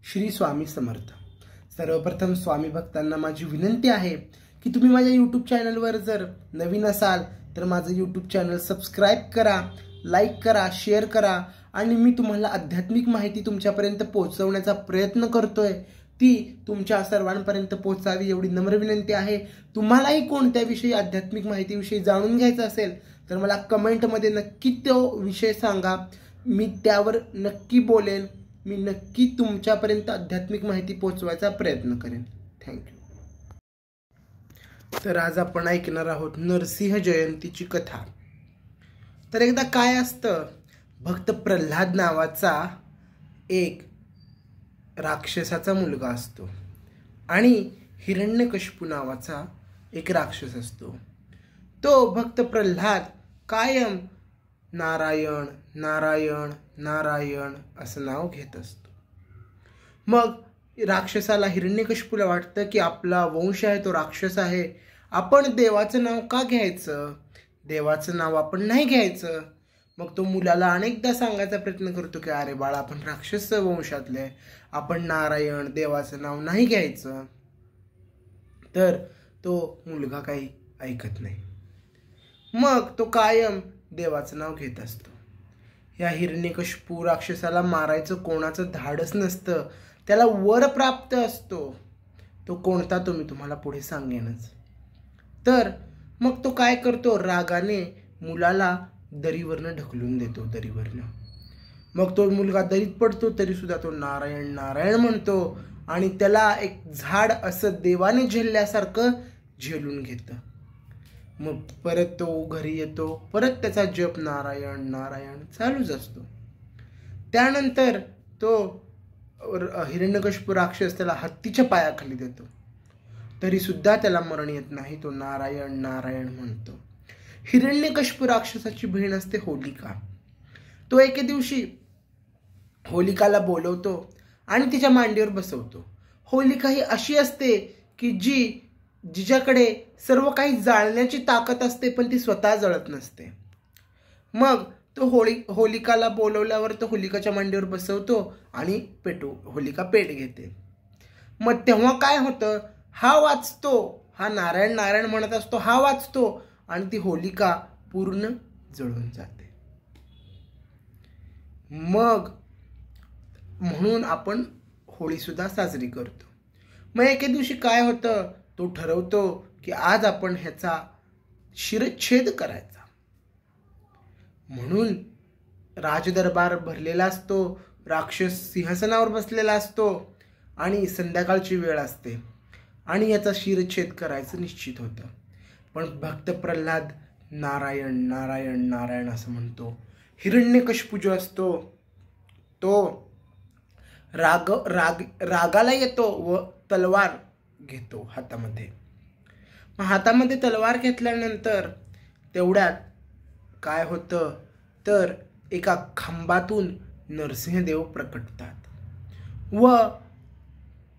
श्री स्वामी समर्थ। सर्वप्रथम स्वामी भक्तांना माझी विनंती आहे की तुम्ही माझ्या यूट्यूब चॅनलवर जर नवीन असाल तर माझं यूट्यूब चॅनल सबस्क्राईब करा, लाईक करा, शेअर करा आणि मी तुम्हाला आध्यात्मिक माहिती तुमच्यापर्यंत पोहोचवण्याचा प्रयत्न करतोय, ती तुमच्या सर्वांपर्यंत पोहोचावी एवढी नम्र विनंती आहे। तुम्हालाही कोणत्याविषयी आध्यात्मिक माहितीविषयी जाणून घ्यायचं असेल तर मला कमेंटमध्ये नक्की तो विषय सांगा, मी त्यावर नक्की बोलेन। मी नक्की तुमच्यापर्यंत आध्यात्मिक माहिती पोहोचवायचा प्रयत्न करेन। थँक्यू। तर आज आपण ऐकणार आहोत नरसिंह जयंतीची कथा। तर एकदा काय असतं, भक्त प्रल्हाद नावाचा एक राक्षसाचा मुलगा असतो आणि हिरण्यकशिपू नावाचा एक राक्षस असतो। तो भक्त प्रल्हाद कायम नारायण नारायण नारायण असं नाव घेत असतो। मग राक्षसाला हिरण्यकशिपूला वाटतं की आपला वंश आहे तो राक्षस आहे, आपण देवाचं नाव का घ्यायचं, देवाचं नाव आपण नाही घ्यायचं। मग तो मुलाला अनेकदा सांगायचा प्रयत्न करतो की अरे बाळा, आपण राक्षस वंशातले, आपण नारायण देवाचं नाव नाही घ्यायचं। तर तो मुलगा काही ऐकत नाही। मग तो कायम देवाचं नाव घेत असतो। या हिरण्यकशिपू राक्षसाला मारायचं कोणाचं धाडस नसतं, त्याला वर प्राप्त असतो। तो कोणता तो मी तुम्हाला पुढे सांगेनच। तर मग तो काय करतो, रागाने मुलाला दरीवरनं ढकलून देतो, दरीवरनं। मग तो मुलगा दरीत पडतो तरी सुद्धा तो नारायण नारायण म्हणतो आणि त्याला एक झाड असं देवाने झेलल्यासारखं झेलून घेतं। मग परत तो घरी येतो, परत त्याचा जप नारायण नारायण चालूच असतो। त्यानंतर तो हिरण्यकशिपू राक्षस त्याला हत्तीच्या पायाखाली देतो, तरी सुद्धा त्याला मरण येत नाही, तो नारायण नारायण म्हणतो। हिरण्यकशिपू राक्षसाची बहीण असते होलिका। तो एके दिवशी होलिकाला बोलवतो आणि तिच्या मांडीवर बसवतो। होलिका ही अशी असते की जिच्याकडे सर्व काही जाळण्याची ताकद असते पण ती स्वतः जळत नसते। मग तो होलिकाला बोलवल्यावर तो होलिकाच्या मांडीवर बसवतो आणि होलिका पेट घेते। मग तेव्हा काय होतं, हा वाचतो, हा नारायण नारायण म्हणत असतो, हा वाचतो आणि ती होलिका पूर्ण जळून जाते। मग म्हणून आपण होळी सुद्धा साजरी करतो। मग एके दिवशी काय होतं, तो ठरवतो की आज आपण ह्याचा शिरच्छेद करायचा। म्हणून राजदरबार भरलेला असतो, राक्षस सिंहासनावर बसलेला असतो आणि संध्याकाळची वेळ असते आणि याचा शिरच्छेद करायचं निश्चित होतं। पण भक्त प्रल्हाद नारायण नारायण नारायण असं म्हणतो। हिरण्यकशिपू जो असतो तो रागाला येतो व तलवार घेतो हातामध्ये। हातामध्ये तलवार घेतल्यानंतर तेवढ्यात काय होतं, तर एका खांबातून नरसिंहदेव प्रकटतात व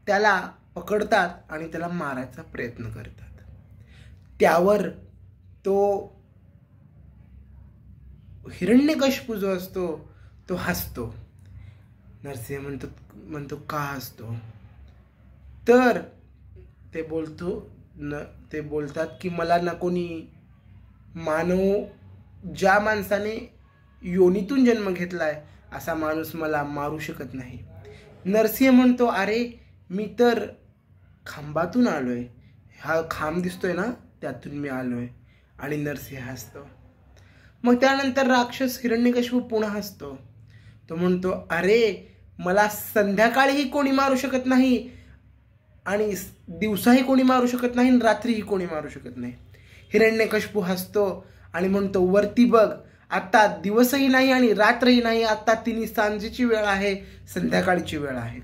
त्याला पकडतात आणि त्याला मारायचा प्रयत्न करतात। त्यावर तो हिरण्यकशिपू जो असतो तो हसतो। नरसिंह म्हणतो का हसतो, तर ते बोलतात की मला ना कोणी ज्या माणसाने योनीतून जन्म घेतलाय असा माणूस मला मारू शकत नाही। नरसिंह म्हणतो अरे मी तर खांबातून आलोय, हा खांब दिसतोय ना त्यातून मी आलोय। आणि नरसिंह हसतो। मग त्यानंतर राक्षस हिरण्यकशिपू पुन्हा हसतो। तो म्हणतो अरे मला संध्याकाळीही कोणी मारू शकत नाही आणि दिवसाही कोणी मारू शकत नाही, रात्रीही कोणी मारू शकत नाही। हिरण्यकशिपू हसतो आणि म्हणतो वरती बघ, आता दिवसही नाही आणि रात्रही नाही, आता तिन्ही सांजेची वेळ आहे, संध्याकाळची वेळ आहे।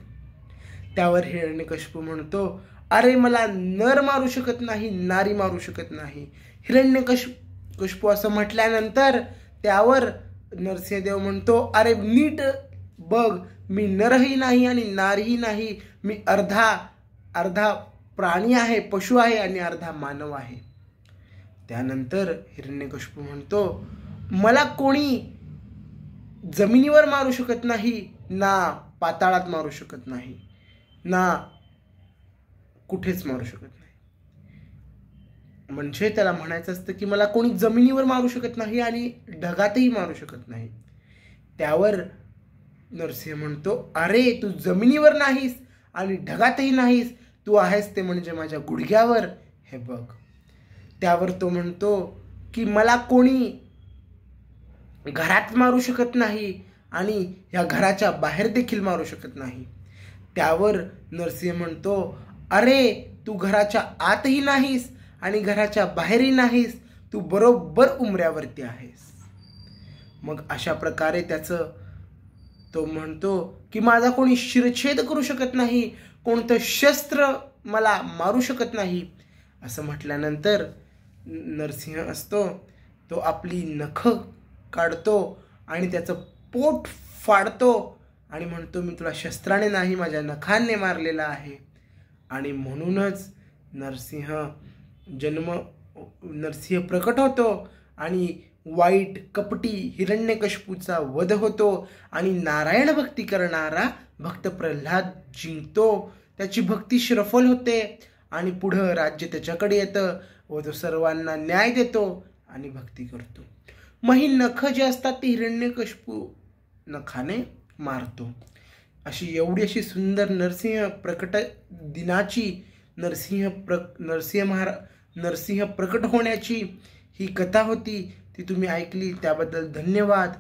त्यावर हिरण्यकशिपू म्हणतो अरे मला नर मारू शकत नाही, नारी मारू शकत नाही। हिरण्यकशिपू असं म्हटल्यानंतर त्यावर नरसिंहदेव म्हणतो अरे नीट बघ, मी नरही नाही आणि नारीही नाही, मी अर्धा प्राणी आहे, पशु आहे आणि अर्धा मानव आहे। त्यानंतर हिरण्यकशिपू म्हणतो मला कोणी जमिनीवर मारू शकत नाही, ना पाताळात मारू शकत नाही, ना कुठेच मारू शकत नाही. म्हणजे त्याला म्हणायचं असतं की मला कोणी जमिनीवर मारू शकत नाही आणि ढगातही मारू शकत नाही. त्यावर नरसिंह म्हणतो, अरे तू जमिनीवर नाहीस आणि ढगातही नाहीस, तू आहेस ते म्हणजे माझ्या गुडघ्यावर, हे बघ. त्यावर तो म्हणतो की मला कोणी घरात मारू शकत नाही आणि या घराच्या बाहेर देखील मारू शकत नाही. त्यावर नरसिंह म्हणतो, अरे तू घराच्या आतही नाहीस आणि घराच्या बाहेरही नाहीस, तू बरोबर उमऱ्यावरती आहेस. मग अशा प्रकारे तो म्हणतो की माझा कोणी शिरछेद करू शकत नाही, कोणतं शस्त्र मला मारू शकत नाही. असं म्हटल्यानंतर नरसिंह असतो तो आपली नखं काढतो आणि त्याचं पोट फाडतो आणि म्हणतो, मी तुला शस्त्राने नाही माझ्या नखांनी मारलेला आहे. आणि म्हणूनच नरसिंह प्रकट होतो आणि वाईट कपटी हिरण्यकशिपूचा वध होतो आणि नारायण भक्ती करणारा भक्त प्रल्हाद जिंकतो. त्याची भक्ती श्रफल होते आणि पुढं राज्य त्याच्याकडे येतं व तो सर्वांना न्याय देतो आणि भक्ती करतो. मग ही नखं जी असतात ती हिरण्यकशिपू नखाने मारतो. एवढी अशी सुंदर नरसिंह प्रकट दिनाची नरसिंह प्रकट होण्याची ही कथा होती. ती तुम्ही ऐकली त्याबद्दल धन्यवाद.